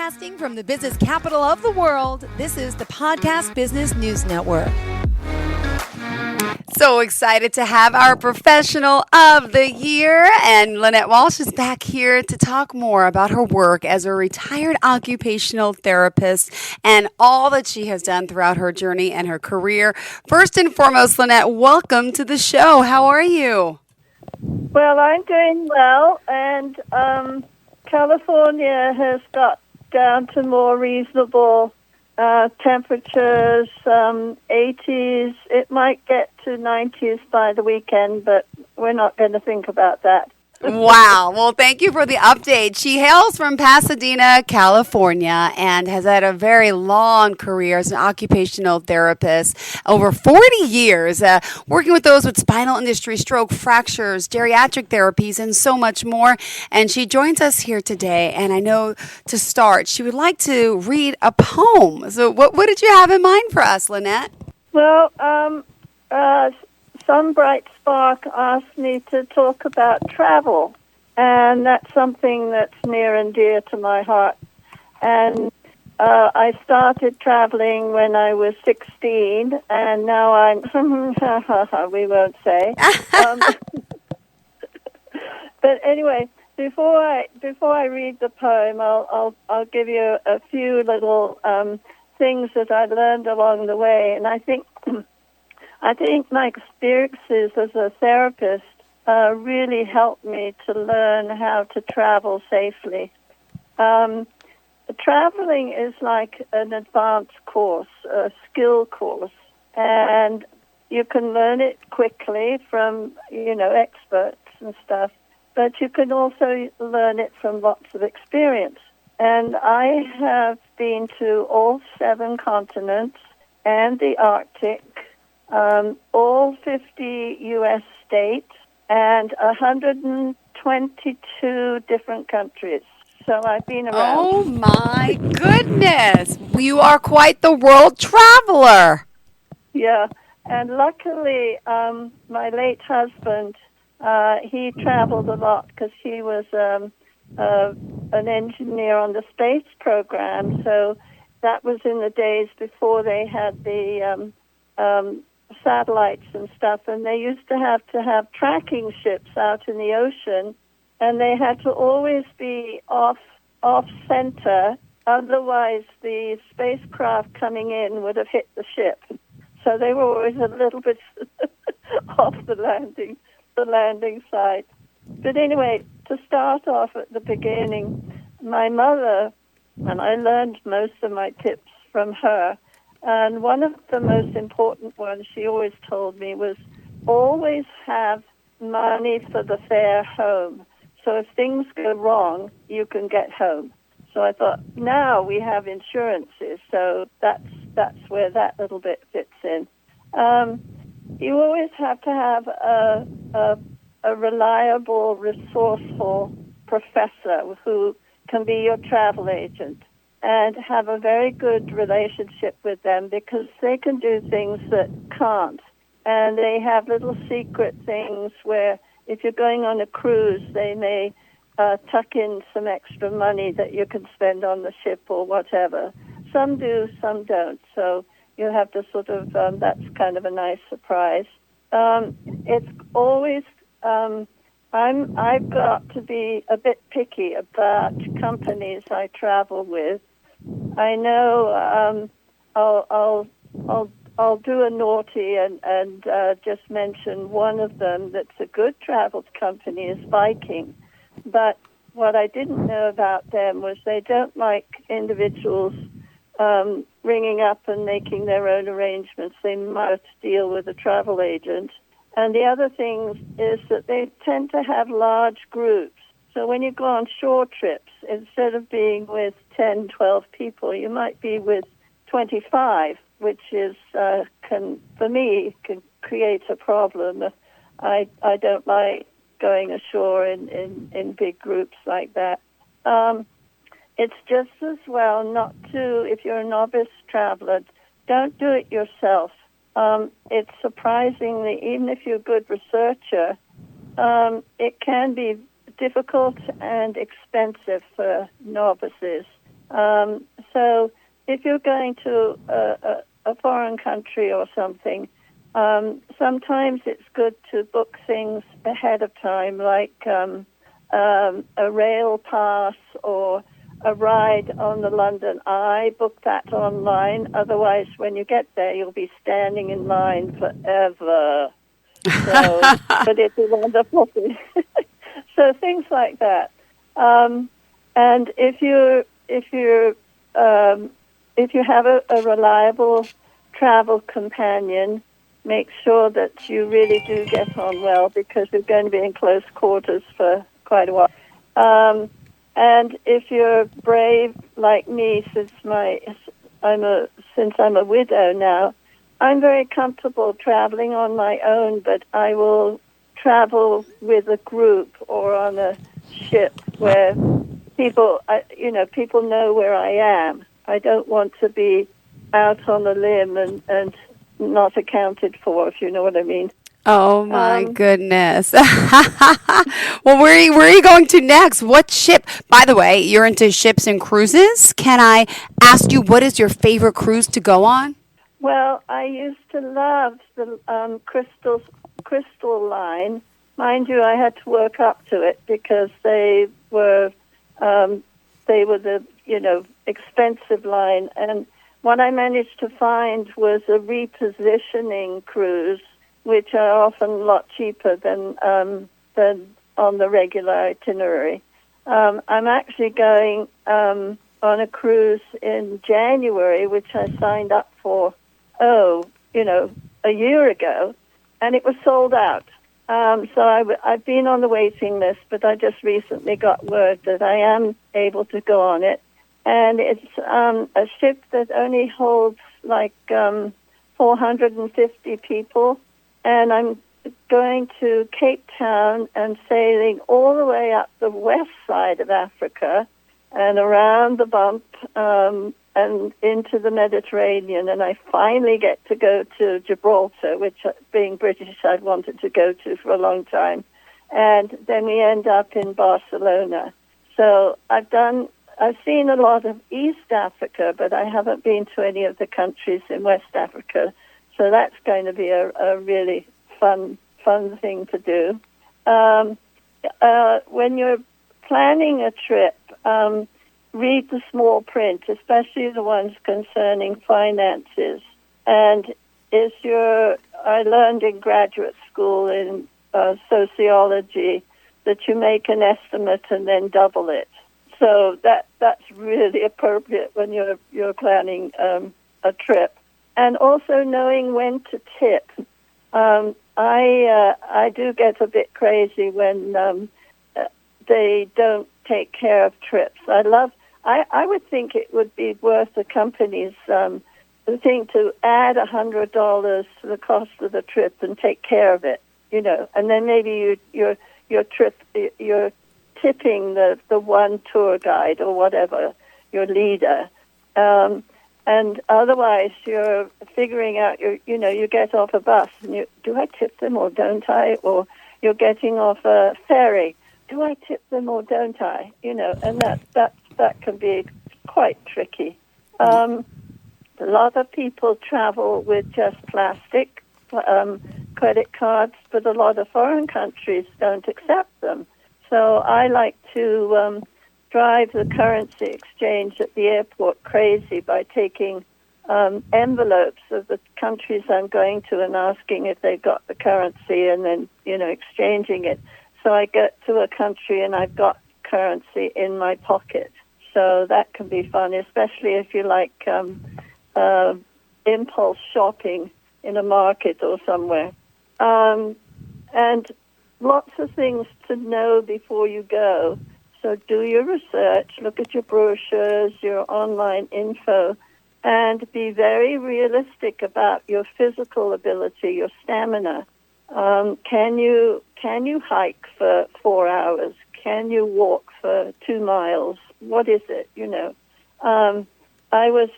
Broadcasting from the business capital of the world, this is the Podcast Business News Network. So excited to have our professional of the year, and Lynette Walsh is back here to talk more about her work as a retired occupational therapist and all that she has done throughout her journey and her career. First and foremost, Lynette, welcome to the show. How are you? Well, I'm doing well, and California has got down to more reasonable temperatures, 80s. It might get to 90s by the weekend, but we're not going to think about that. Wow. Well, thank you for the update. She hails from Pasadena, California, and has had a very long career as an occupational therapist, over 40 years, working with those with spinal injury, stroke, fractures, geriatric therapies, and so much more. And she joins us here today, and I know to start, she would like to read a poem. So what did you have in mind for us, Lynette? Well, some bright spark asked me to talk about travel, and that's something that's near and dear to my heart. And I started traveling when I was 16, and now I'm, we won't say. But anyway, before I read the poem, I'll give you a few little things that I learned along the way, and I think my experiences as a therapist really helped me to learn how to travel safely. Traveling is like an advanced course, a skill course, and you can learn it quickly from, experts and stuff, but you can also learn it from lots of experience. And I have been to all 7 continents and the Arctic, all 50 U.S. states, and 122 different countries. So I've been around. Oh, my goodness. You are quite the world traveler. Yeah, and luckily, my late husband, he traveled a lot because he was an engineer on the space program. So that was in the days before they had the satellites and stuff, and they used to have tracking ships out in the ocean, and they had to always be off center, otherwise the spacecraft coming in would have hit the ship. So they were always a little bit off the landing site. But anyway, to start off at the beginning, my mother, and I learned most of my tips from her, and one of the most important ones she always told me was always have money for the fare home. So if things go wrong, you can get home. So I thought, now we have insurances, so that's where that little bit fits in. You always have to have a reliable, resourceful professor who can be your travel agent, and have a very good relationship with them, because they can do things that can't. And they have little secret things where if you're going on a cruise, they may tuck in some extra money that you can spend on the ship or whatever. Some do, some don't. So you have to sort of, that's kind of a nice surprise. It's always, I've got to be a bit picky about companies I travel with. I know I'll do a naughty and just mention one of them that's a good travel company is Viking. But what I didn't know about them was they don't like individuals ringing up and making their own arrangements. They must deal with a travel agent. And the other thing is that they tend to have large groups. So when you go on short trips, instead of being with 10, 12 people, you might be with 25, which is, can create a problem. I don't like going ashore in big groups like that. It's just as well not to, if you're a novice traveler, don't do it yourself. It's surprisingly, even if you're a good researcher, it can be difficult and expensive for novices. So if you're going to a foreign country or something, sometimes it's good to book things ahead of time, like a rail pass or a ride on the London Eye. Book that online. Otherwise, when you get there, you'll be standing in line forever. So, but it's a wonderful thing. So things like that. And if you have a reliable travel companion, make sure that you really do get on well, because you're going to be in close quarters for quite a while. And if you're brave like me, since I'm a widow now, I'm very comfortable traveling on my own, but I will travel with a group or on a ship where people know where I am. I don't want to be out on a limb and not accounted for, if you know what I mean. Oh my goodness. Well, where are you going to next? What ship? By the way, you're into ships and cruises. Can I ask you, what is your favorite cruise to go on? Well, I used to love the Crystal line. Mind you, I had to work up to it because they were the expensive line, and what I managed to find was a repositioning cruise, which are often a lot cheaper than on the regular itinerary. I'm actually going on a cruise in January, which I signed up for, a year ago, and it was sold out. So I've been on the waiting list, but I just recently got word that I am able to go on it. And it's a ship that only holds like 450 people. And I'm going to Cape Town and sailing all the way up the west side of Africa and around the bump and into the Mediterranean. And I finally get to go to Gibraltar, which, being British, I'd wanted to go to for a long time. And then we end up in Barcelona. So I've seen a lot of East Africa, but I haven't been to any of the countries in West Africa. So that's going to be a really fun thing to do. When you're planning a trip, read the small print, especially the ones concerning finances. And I learned in graduate school in sociology that you make an estimate and then double it. So that's really appropriate when you're planning a trip. And also knowing when to tip. I do get a bit crazy when they don't take care of trips. I would think it would be worth the company's thing to add $100 to the cost of the trip and take care of it, and then maybe your trip, you're tipping the one tour guide or whatever, your leader. And otherwise, you're figuring out, you get off a bus, and do I tip them or don't I? Or you're getting off a ferry, do I tip them or don't I? And that can be quite tricky. A lot of people travel with just plastic credit cards, but a lot of foreign countries don't accept them. So I like to drive the currency exchange at the airport crazy by taking envelopes of the countries I'm going to and asking if they've got the currency, and then exchanging it. So I get to a country and I've got currency in my pocket. So that can be fun, especially if you like impulse shopping in a market or somewhere. And lots of things to know before you go. So do your research, look at your brochures, your online info, and be very realistic about your physical ability, your stamina. Can you hike for 4 hours? Can you walk for 2 miles? What is it, I was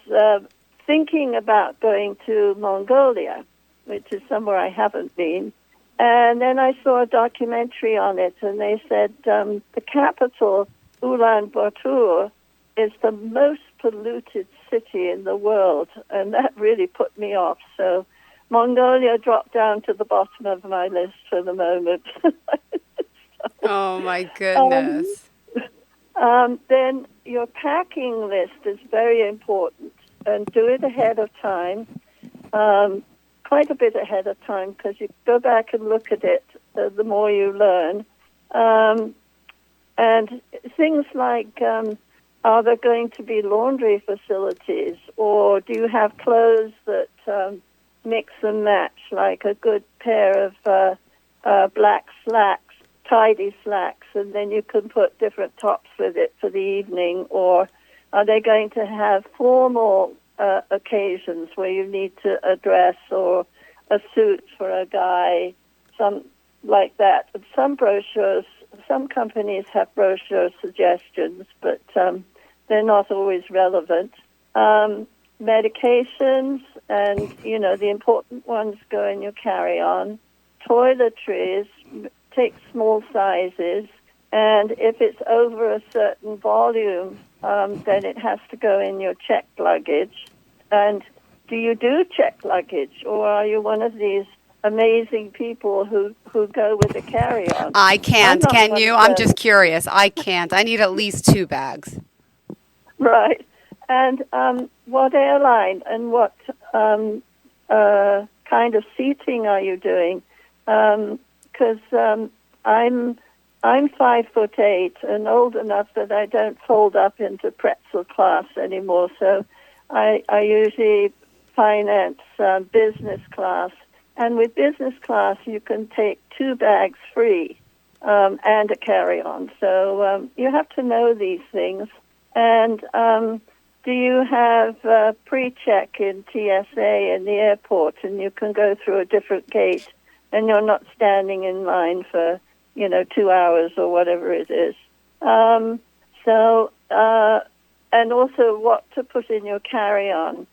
thinking about going to Mongolia, which is somewhere I haven't been. And then I saw a documentary on it, and they said the capital, Ulaanbaatar, is the most polluted city in the world, and that really put me off. So Mongolia dropped down to the bottom of my list for the moment. Oh, my goodness. Then your packing list is very important, and do it ahead of time, quite a bit ahead of time, because you go back and look at it the more you learn. And things like, are there going to be laundry facilities, or do you have clothes that mix and match, like a good pair of black slacks, tidy slacks, and then you can put different tops with it for the evening? Or are they going to have formal occasions where you need to dress, or a suit for a guy, some like that? And some brochures, some companies have brochure suggestions, but they're not always relevant. Medications, and, the important ones go in your carry-on. Toiletries, take small sizes, and if it's over a certain volume, then it has to go in your checked luggage. And do you do checked luggage, or are you one of these amazing people who go with a carry-on? I can't. Can you? I'm just curious. I can't. I need at least 2 bags. Right. And what airline and what kind of seating are you doing? Because I'm 5'8" and old enough that I don't fold up into pretzel class anymore. So I usually finance business class. And with business class, you can take 2 bags free and a carry-on. So you have to know these things. And do you have pre-check in TSA in the airport, and you can go through a different gate, and you're not standing in line for 2 hours or whatever it is? And also what to put in your carry-on.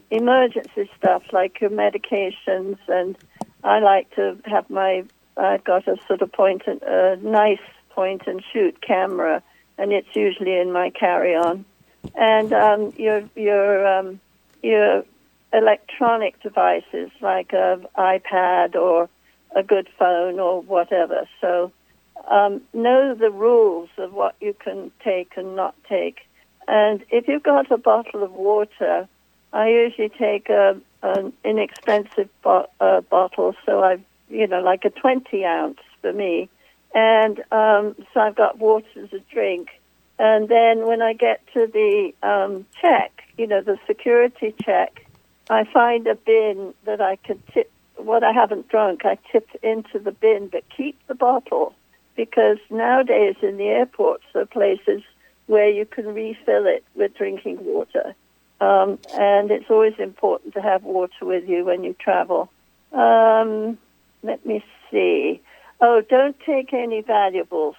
Emergency stuff like your medications, and I like to have I've got a sort of nice point and shoot camera, and it's usually in my carry-on. And your electronic devices like an iPad or a good phone or whatever. So know the rules of what you can take and not take. And if you've got a bottle of water, I usually take an inexpensive bottle, so like a 20 ounce for me. And so I've got water to drink. And then when I get to the check, the security check, I find a bin that I can tip. What I haven't drunk, I tip into the bin, but keep the bottle, because nowadays in the airports there are places where you can refill it with drinking water. And it's always important to have water with you when you travel. Let me see. Oh, don't take any valuables.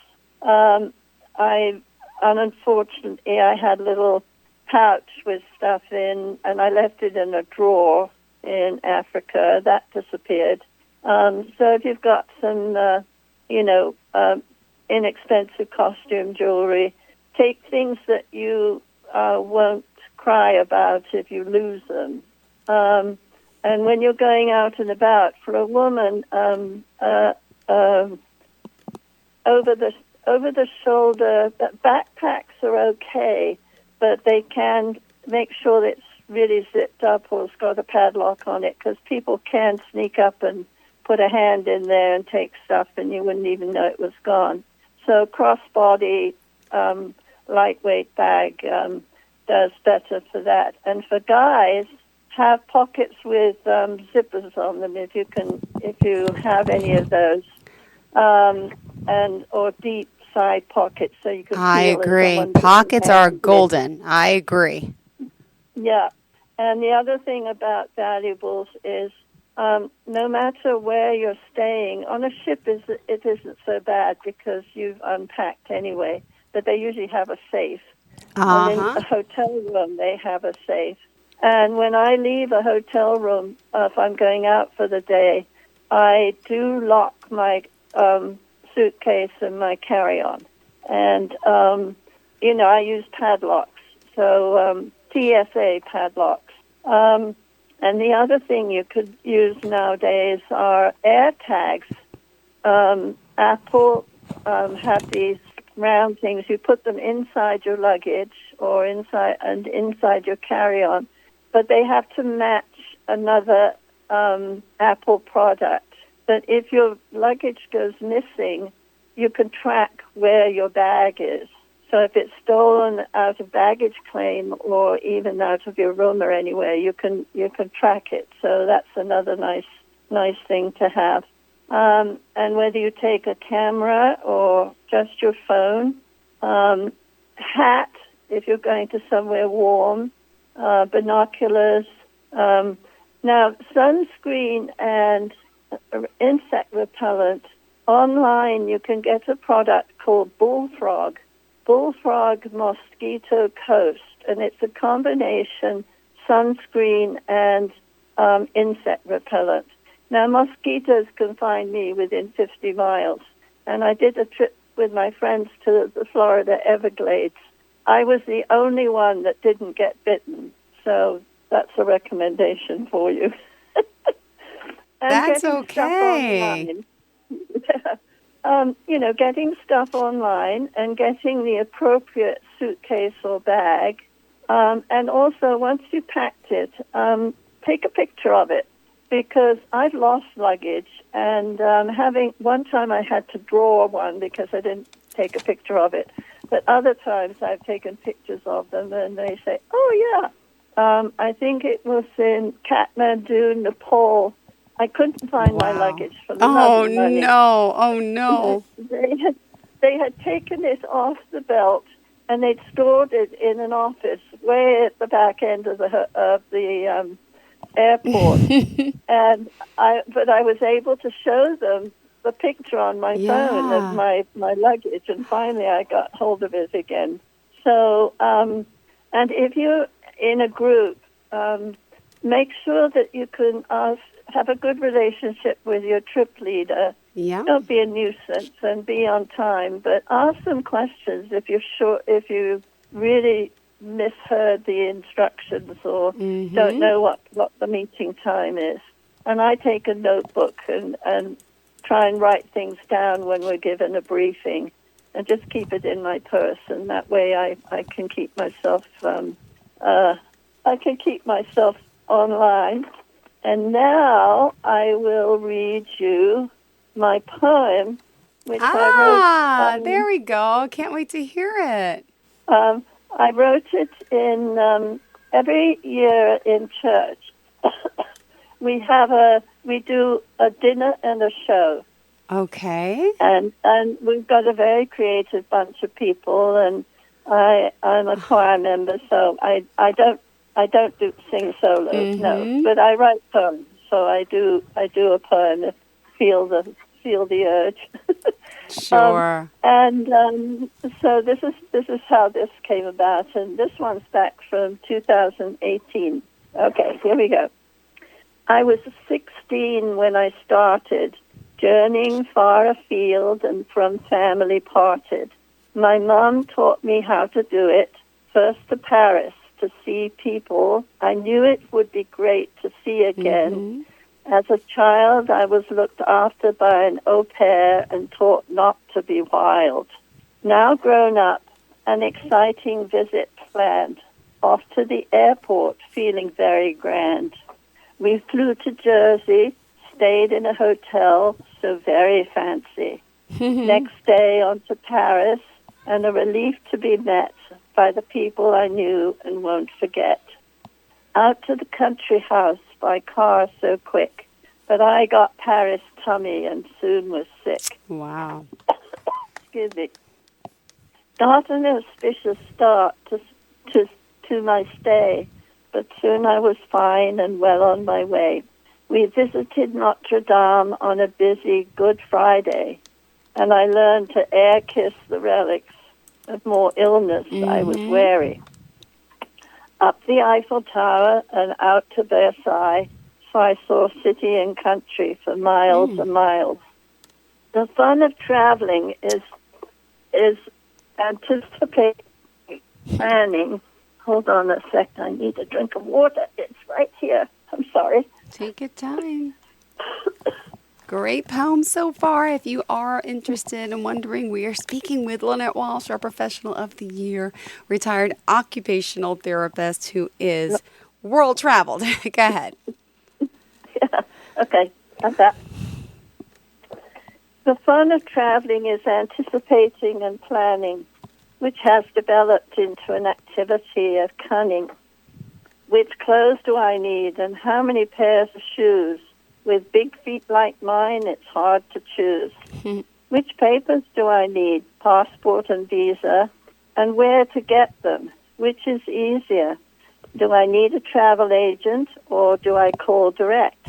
Unfortunately, I had a little pouch with stuff in, and I left it in a drawer in Africa. That disappeared. So if you've got some, inexpensive costume jewelry, take things that you won't cry about if you lose them. And when you're going out and about, for a woman, over the shoulder backpacks are okay, but they can make sure that it's really zipped up or it's got a padlock on it, because people can sneak up and put a hand in there and take stuff, and you wouldn't even know it was gone. So crossbody, lightweight bag does better for that. And for guys, have pockets with zippers on them if you have any of those, or deep side pockets, so you can. I agree. Pockets are golden. I agree. Yeah, and the other thing about valuables is no matter where you're staying on a ship, it isn't so bad because you've unpacked anyway. But they usually have a safe. And in a hotel room, they have a safe. And when I leave a hotel room, if I'm going out for the day, I do lock my suitcase and my carry-on. And, I use padlocks. so TSA padlocks. And the other thing you could use nowadays are air tags. Apple have these round things. You put them inside your luggage or inside your carry-on, but they have to match another Apple product. But if your luggage goes missing, you can track where your bag is. So if it's stolen out of baggage claim or even out of your room or anywhere, you can track it. So that's another nice thing to have. And whether you take a camera or just your phone, hat if you're going to somewhere warm, binoculars. Now, sunscreen and insect repellent, online you can get a product called Bullfrog Mosquito Coast, and it's a combination sunscreen and insect repellent. Now, mosquitoes can find me within 50 miles, and I did a trip with my friends to the Florida Everglades. I was the only one that didn't get bitten, so that's a recommendation for you. And that's getting okay. stuff online. Getting stuff online and getting the appropriate suitcase or bag. And also, once you packed it, take a picture of it, because I've lost luggage, and one time I had to draw one because I didn't take a picture of it. But other times I've taken pictures of them, and they say, oh, yeah. I think it was in Kathmandu, Nepal. I couldn't find my luggage for the love of money. Oh, no. They had taken it off the belt, and they'd stored it in an office way at the back end of the airport. But I was able to show them the picture on my phone of my luggage, and finally I got hold of it again. So, and if you're in a group, make sure that you can have a good relationship with your trip leader. Yeah. Don't be a nuisance and be on time, but ask some questions if you really misheard the instructions or don't know what the meeting time is. And I take a notebook and try and write things down when we're given a briefing, and just keep it in my purse, and that way I can keep myself online. And now I will read you my poem, which I wrote. There we go. Can't wait to hear it. I wrote it in every year in church. We do a dinner and a show. Okay. And we've got a very creative bunch of people, and I'm a choir member, so I don't sing solos, no, but I write poems. So I do a poem if feel the urge. Sure. So this is how this came about, and this one's back from 2018. Okay, here we go. I was 16 when I started, journeying far afield and from family parted. My mom taught me how to do it, first to Paris to see people I knew it would be great to see again. As a child, I was looked after by an au pair and taught not to be wild. Now grown up, an exciting visit planned, off to the airport, feeling very grand. We flew to Jersey, stayed in a hotel, so very fancy. Next day on to Paris, and a relief to be met by the people I knew and won't forget. Out to the country house by car so quick, but I got Paris tummy and soon was sick. Wow. Excuse me. Not an auspicious start to my stay, but soon I was fine and well on my way. We visited Notre Dame on a busy Good Friday, and I learned to air kiss the relics of more illness I was wary. Up the Eiffel Tower and out to Versailles, so I saw city and country for miles and miles. The fun of traveling is anticipating, planning, Hold on a sec. I need a drink of water. It's right here. I'm sorry. Take your time. Great poem so far. If you are interested and wondering, we are speaking with Lynette Walsh, our Professional of the Year, retired occupational therapist who is world traveled. Go ahead. Yeah. Okay. Got that. The fun of traveling is anticipating and planning, which has developed into an activity of cunning. Which clothes do I need, and how many pairs of shoes? With big feet like mine, it's hard to choose. Which papers do I need? Passport and visa. And where to get them? Which is easier? Do I need a travel agent, or do I call direct?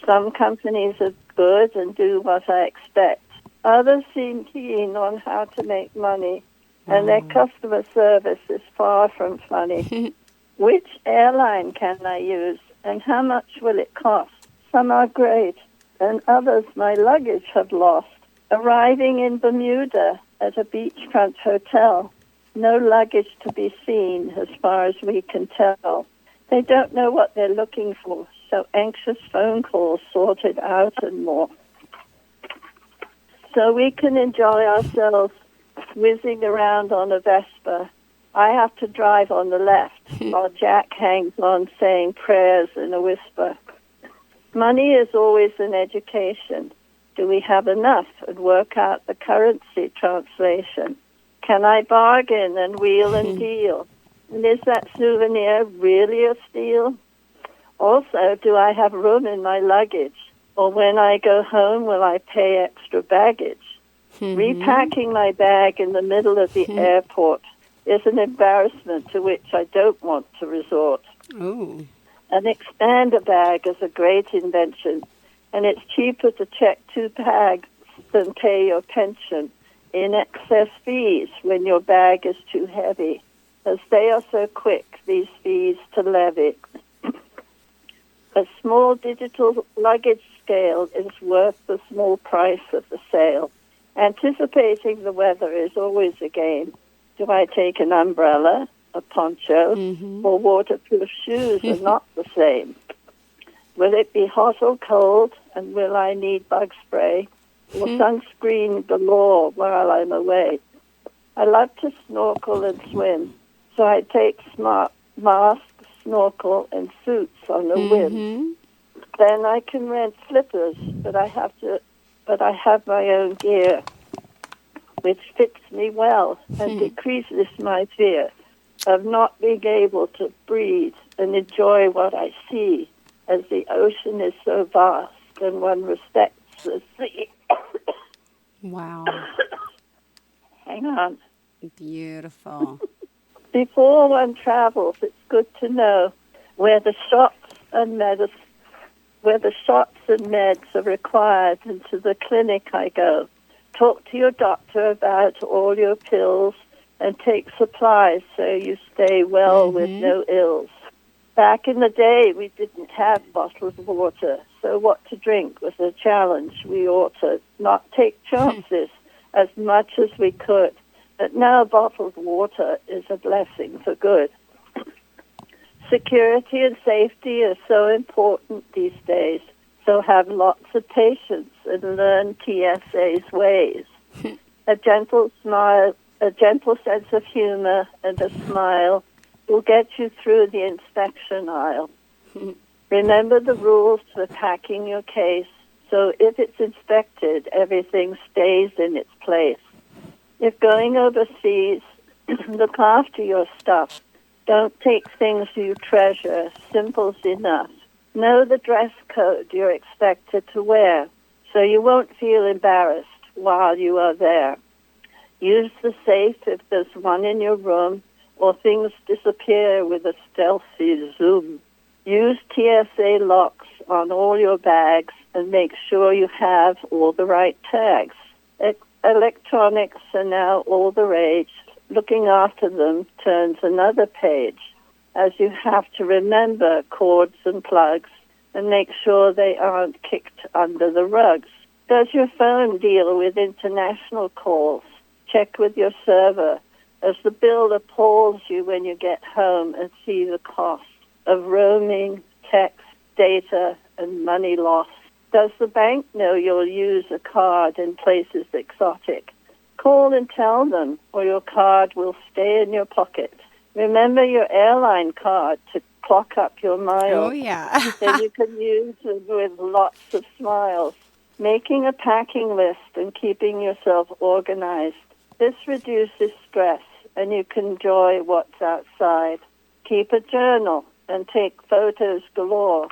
Some companies are good and do what I expect. Others seem keen on how to make money, and their customer service is far from funny. Which airline can I use, and how much will it cost? Some are great, and others my luggage have lost. Arriving in Bermuda at a beachfront hotel, no luggage to be seen as far as we can tell. They don't know what they're looking for, so anxious phone calls sorted out and more. So we can enjoy ourselves whizzing around on a Vespa. I have to drive on the left, while Jack hangs on saying prayers in a whisper. Money is always an education. Do we have enough, and work out the currency translation? Can I bargain and wheel and deal? And is that souvenir really a steal? Also, do I have room in my luggage? Or when I go home, will I pay extra baggage? Repacking my bag in the middle of the airport is an embarrassment to which I don't want to resort. Ooh. An expander bag is a great invention, and it's cheaper to check 2 bags than pay your pension in excess fees when your bag is too heavy, as they are so quick, these fees to levy. A small digital luggage scale is worth the small price of the sale. Anticipating the weather is always a game. Do I take an umbrella, a poncho, or waterproof shoes are not the same? Will it be hot or cold, and will I need bug spray or sunscreen galore while I'm away? I love to snorkel and swim, so I take smart mask, snorkel, and suits on the whim. Then I can rent flippers, but I have my own gear, which fits me well and decreases my fear of not being able to breathe and enjoy what I see, as the ocean is so vast and one respects the sea. Wow. Hang on. Beautiful. Before one travels, it's good to know where the shots and meds are required, and to the clinic I go. Talk to your doctor about all your pills and take supplies so you stay well with no ills. Back in the day, we didn't have bottled water, so what to drink was a challenge. We ought to not take chances as much as we could. But now bottled water is a blessing for good. Security and safety are so important these days, so have lots of patience and learn TSA's ways. A gentle smile, a gentle sense of humor, and a smile will get you through the inspection aisle. Remember the rules for packing your case, so if it's inspected, everything stays in its place. If going overseas, look after your stuff. Don't take things you treasure. Simple's enough. Know the dress code you're expected to wear, so you won't feel embarrassed while you are there. Use the safe if there's one in your room, or things disappear with a stealthy zoom. Use TSA locks on all your bags and make sure you have all the right tags. Electronics are now all the rage. Looking after them turns another page, as you have to remember cords and plugs and make sure they aren't kicked under the rugs. Does your phone deal with international calls? Check with your server as the bill appalls you when you get home and see the cost of roaming, text, data, and money loss? Does the bank know you'll use a card in places exotic? Call and tell them, or your card will stay in your pocket. Remember your airline card to clock up your miles. Oh, yeah. So you can use it with lots of smiles. Making a packing list and keeping yourself organized. This reduces stress, and you can enjoy what's outside. Keep a journal and take photos galore,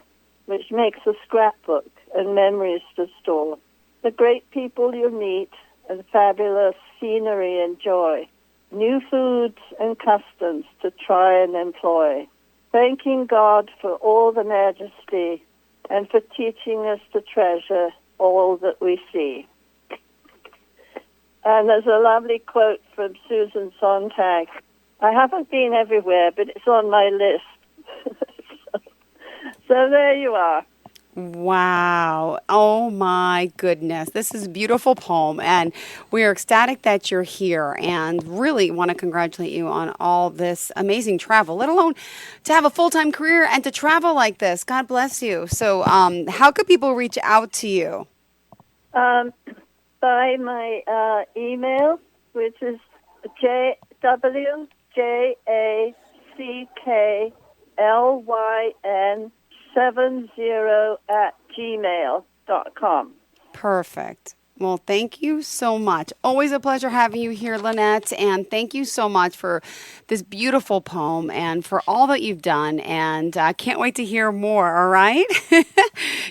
which makes a scrapbook and memories to store. The great people you meet and fabulous scenery enjoy. New foods and customs to try and employ. Thanking God for all the majesty and for teaching us to treasure all that we see. And there's a lovely quote from Susan Sontag. I haven't been everywhere, but it's on my list. So there you are. Wow. Oh, my goodness. This is a beautiful poem, and we are ecstatic that you're here and really want to congratulate you on all this amazing travel, let alone to have a full-time career and to travel like this. God bless you. So how could people reach out to you? By my email, which is wjackslyn70@gmail.com. Perfect. Well, thank you so much. Always a pleasure having you here, Lynette. And thank you so much for this beautiful poem and for all that you've done. And I can't wait to hear more, all right?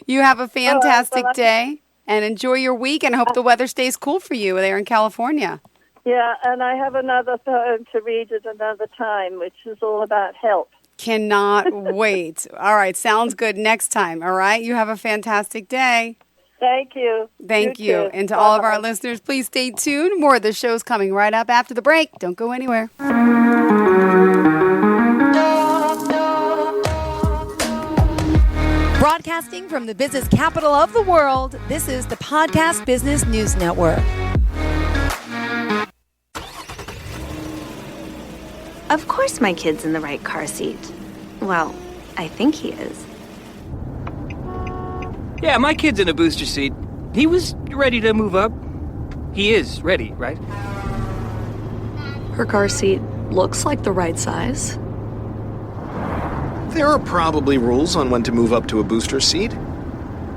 You have a fantastic day and enjoy your week. And I hope the weather stays cool for you there in California. Yeah, and I have another poem to read at another time, which is all about help. Cannot wait. All right. Sounds good. Next time. All right. You have a fantastic day. Thank you. Thank you. Too. And to all of our listeners, please stay tuned. More of the show's coming right up after the break. Don't go anywhere. Broadcasting from the business capital of the world, this is the Podcast Business News Network. Of course my kid's in the right car seat. Well, I think he is. Yeah, my kid's in a booster seat. He was ready to move up. He is ready, right? Her car seat looks like the right size. There are probably rules on when to move up to a booster seat,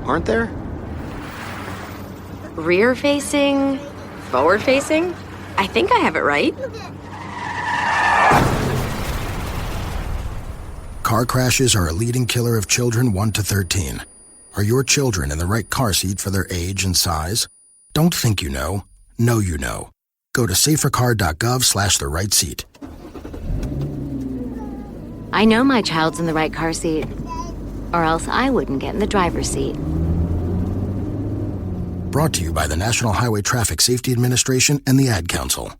aren't there? Rear facing, forward facing. I think I have it right. Car crashes are a leading killer of children 1 to 13. Are your children in the right car seat for their age and size? Don't think you know you know. Go to safercar.gov/the right seat. I know my child's in the right car seat, or else I wouldn't get in the driver's seat. Brought to you by the National Highway Traffic Safety Administration and the Ad Council.